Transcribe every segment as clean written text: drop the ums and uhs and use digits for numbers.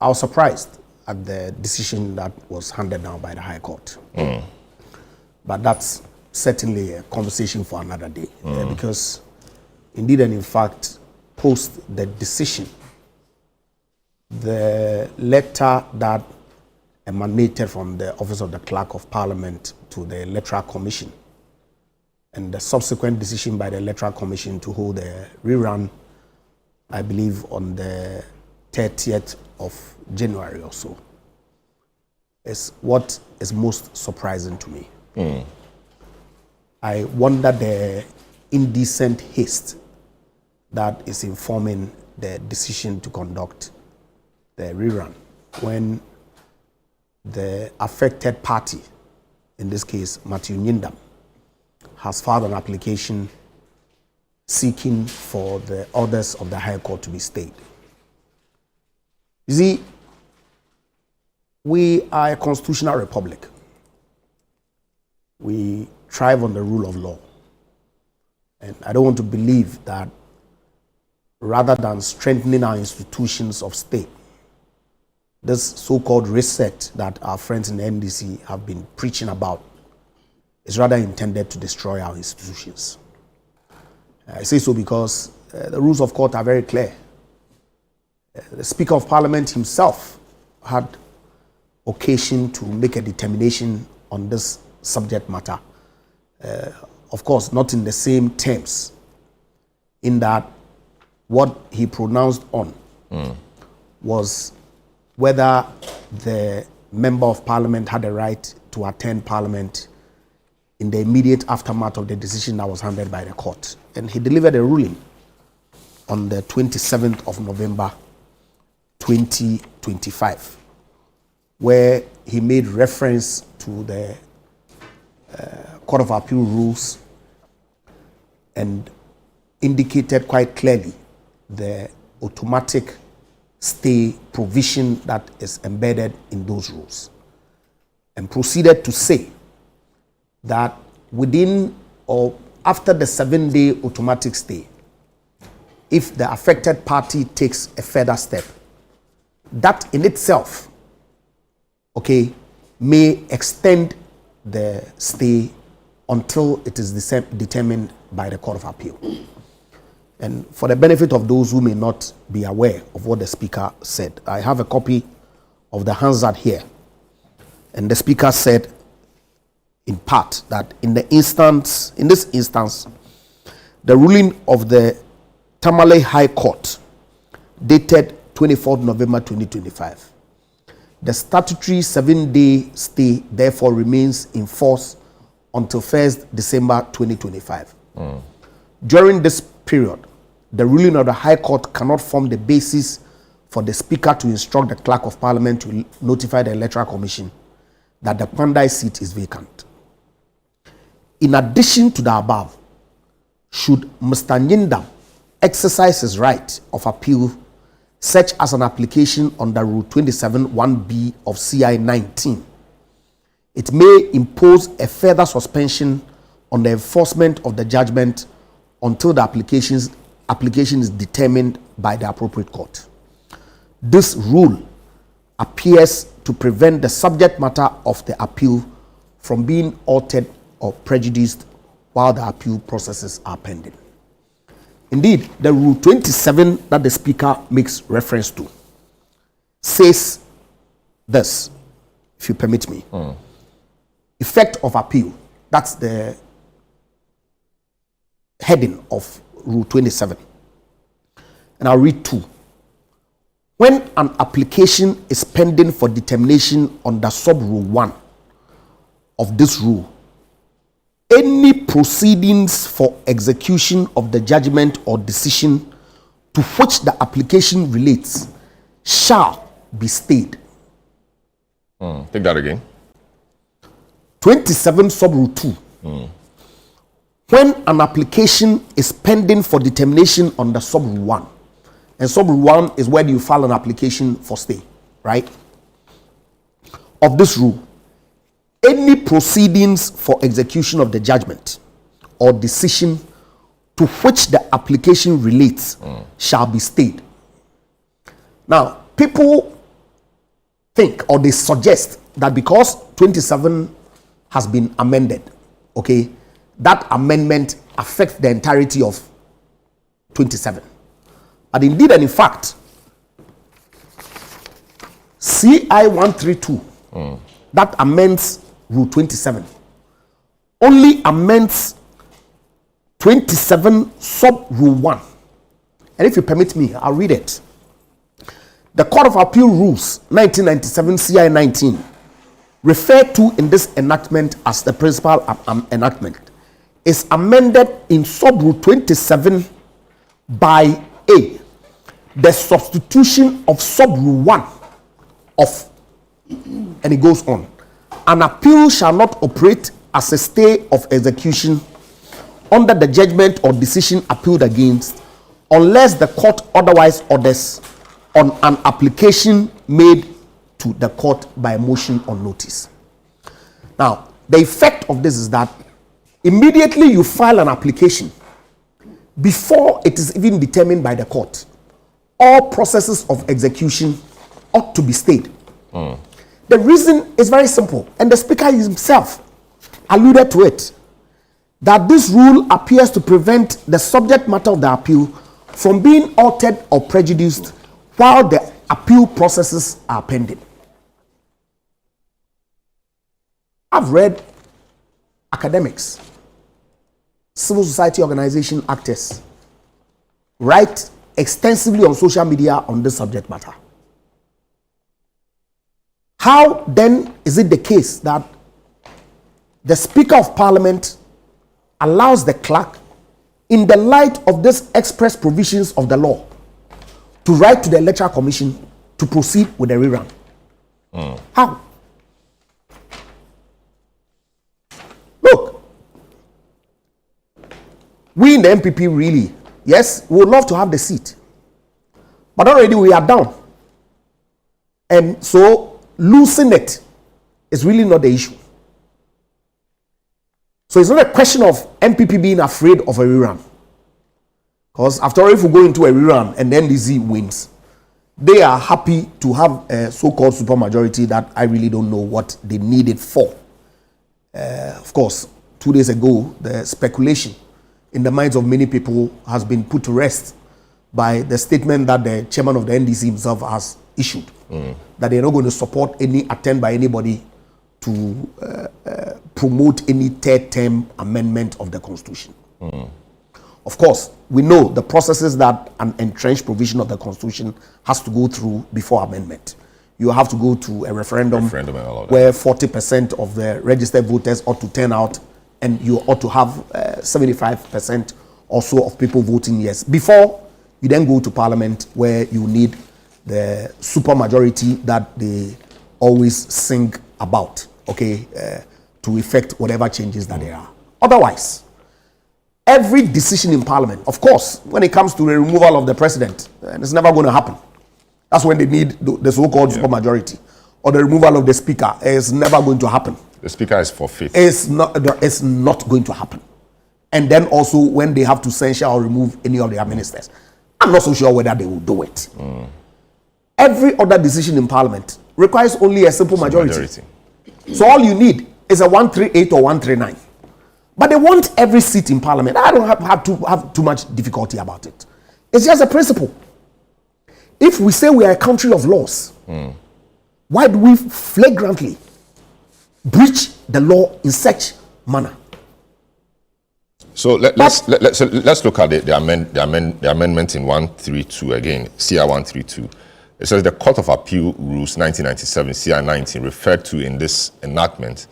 I was surprised at the decision that was handed down by the High Court. But that's certainly a conversation for another day. Because indeed and in fact, post the decision, the letter that emanated from the Office of the Clerk of Parliament to the Electoral Commission and the subsequent decision by the Electoral Commission to hold a rerun, I believe, on the 30th of January or so, is what is most surprising to me. I wonder the indecent haste that is informing the decision to conduct the rerun when the affected party, in this case Matthew Nyindam, has filed an application seeking for the orders of the High Court to be stayed. You see, we are a constitutional republic. We thrive on the rule of law. And I don't want to believe that rather than strengthening our institutions of state, this so-called reset that our friends in the NDC have been preaching about is rather intended to destroy our institutions. I say so because the rules of court are very clear. The Speaker of Parliament himself had occasion to make a determination on this subject matter. Of course, not in the same terms, in that what he pronounced on was whether the Member of Parliament had a right to attend Parliament in the immediate aftermath of the decision that was handed by the court. And he delivered a ruling on the 27th of November 2025, where he made reference to the Court of Appeal rules and indicated quite clearly the automatic stay provision that is embedded in those rules, and proceeded to say that within or after the 7-day automatic stay, if the affected party takes a further step, that in itself, may extend the stay until it is determined by the Court of Appeal. And for the benefit of those who may not be aware of what the Speaker said, I have a copy of the Hansard here. And the Speaker said, in part, that in this instance, the ruling of the Tamale High Court, dated 24th November 2025, the statutory 7-day stay therefore remains in force until 1st December 2025. During this period, the ruling of the High Court cannot form the basis for the Speaker to instruct the Clerk of Parliament to notify the Electoral Commission that the Kpandai seat is vacant. In addition to the above, should Mr. Nyindam exercise his right of appeal, such as an application under Rule 27(1)(b) of CI 19, it may impose a further suspension on the enforcement of the judgment until the application is determined by the appropriate court. This rule appears to prevent the subject matter of the appeal from being altered or prejudiced while the appeal processes are pending. Indeed, the Rule 27 that the Speaker makes reference to says this, if you permit me. Effect of appeal. That's the heading of Rule 27. And I'll read 2. When an application is pending for determination under Sub-Rule 1 of this rule, any proceedings for execution of the judgment or decision to which the application relates shall be stayed. Take that again. 27 Sub-Rule 2. When an application is pending for determination under Sub-Rule 1, and Sub-Rule 1 is where you file an application for stay, right? Of this rule, any proceedings for execution of the judgment or decision to which the application relates shall be stayed. Now, people think or they suggest that because 27 has been amended, okay, that amendment affects the entirety of 27. But indeed and in fact, CI 132 that amends Rule 27 only amends 27 sub Rule 1. And if you permit me, I'll read it. The Court of Appeal Rules 1997 CI 19 referred to in this enactment as the principal enactment is amended in sub Rule 27 by A, the substitution of sub Rule 1 of, and it goes on. An appeal shall not operate as a stay of execution under the judgment or decision appealed against unless the court otherwise orders on an application made to the court by motion or notice. Now, the effect of this is that immediately you file an application before it is even determined by the court, all processes of execution ought to be stayed. The reason is very simple, and the speaker himself alluded to it, that this rule appears to prevent the subject matter of the appeal from being altered or prejudiced while the appeal processes are pending. I've read academics, civil society organization actors write extensively on social media on this subject matter. How then is it the case that the Speaker of Parliament allows the clerk, in the light of these express provisions of the law, to write to the Electoral Commission to proceed with the rerun? How? Look, we in the MPP really, yes, we would love to have the seat, but already we are down. And so losing it is really not the issue. So it's not a question of MPP being afraid of a rerun. Because after all, if we go into a rerun and then NDC wins, they are happy to have a so-called supermajority that I really don't know what they need it for. Of course, 2 days ago, the speculation in the minds of many people has been put to rest by the statement that the chairman of the NDC himself has issued, that they're not going to support any attempt by anybody to promote any third term amendment of the Constitution. Of course, we know the processes that an entrenched provision of the Constitution has to go through before amendment. You have to go to a referendum where 40% of the registered voters ought to turn out, and you ought to have 75% or so of people voting yes, before you then go to Parliament, where you need the supermajority that they always sing about, okay, to effect whatever changes that there are. Otherwise, every decision in Parliament, of course, when it comes to the removal of the president, and it's never going to happen. That's when they need the so-called supermajority, or the removal of the speaker. It's never going to happen. The speaker is forfeit. It's not going to happen. And then also when they have to censure or remove any of their ministers, I'm not so sure whether they will do it. Every other decision in Parliament requires only a simple majority. So all you need is a 138 or 139. But they want every seat in Parliament. I don't have too much difficulty about it. It's just a principle. If we say we are a country of laws, why do we flagrantly breach the law in such manner? So let's look at the amendment in 132 again, CI 132. It says the Court of Appeal Rules 1997, CI 19, referred to in this enactment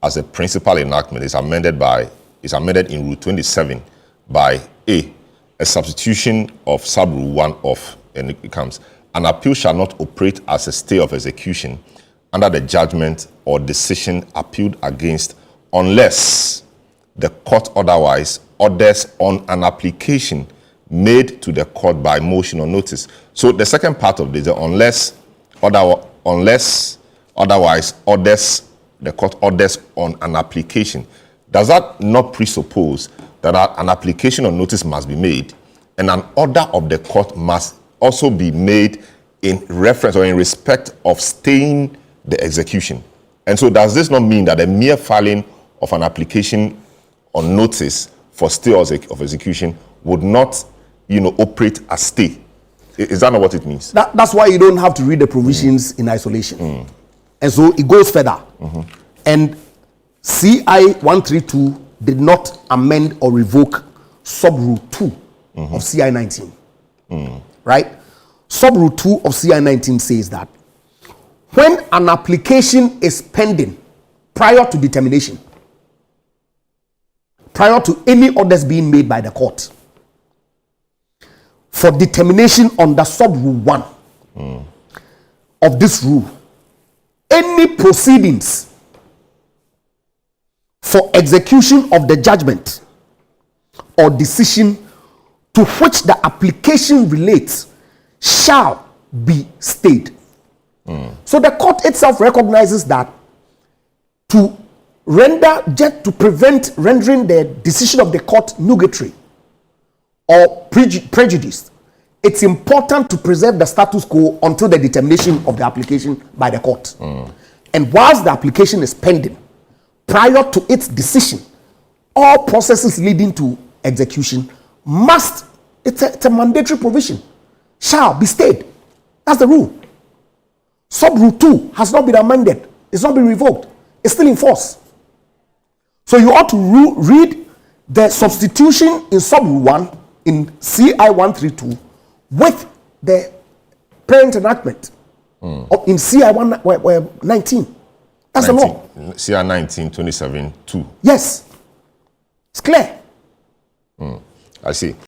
as a principal enactment, is amended in Rule 27 by A substitution of sub Rule 1 of, and it becomes, an appeal shall not operate as a stay of execution under the judgment or decision appealed against unless the court otherwise orders on an application made to the court by motion or notice. So the second part of this, unless otherwise orders, the court orders on an application, does that not presuppose that an application or notice must be made and an order of the court must also be made in reference or in respect of staying the execution. And so does this not mean that the mere filing of an application on notice for stay of execution would not, operate as stay? Is that not what it means? That's why you don't have to read the provisions in isolation. And so it goes further. And CI 132 did not amend or revoke sub-rule 2 of CI 19. Right? Sub-rule 2 of CI 19 says that when an application is pending prior to determination, prior to any orders being made by the court, for determination under sub-rule 1 of this rule, any proceedings for execution of the judgment or decision to which the application relates shall be stayed. So the court itself recognizes that to prevent rendering the decision of the court nugatory or prejudiced, it's important to preserve the status quo until the determination of the application by the court. And whilst the application is pending, prior to its decision, all processes leading to execution must, it's a mandatory provision, shall be stayed. That's the rule. Sub-rule 2 has not been amended. It's not been revoked. It's still in force. So you ought to read the substitution in sub-rule 1 in CI 132 with the parent enactment in CI 19. That's 19, the law. CI 19, 27, 2. Yes. It's clear. I see.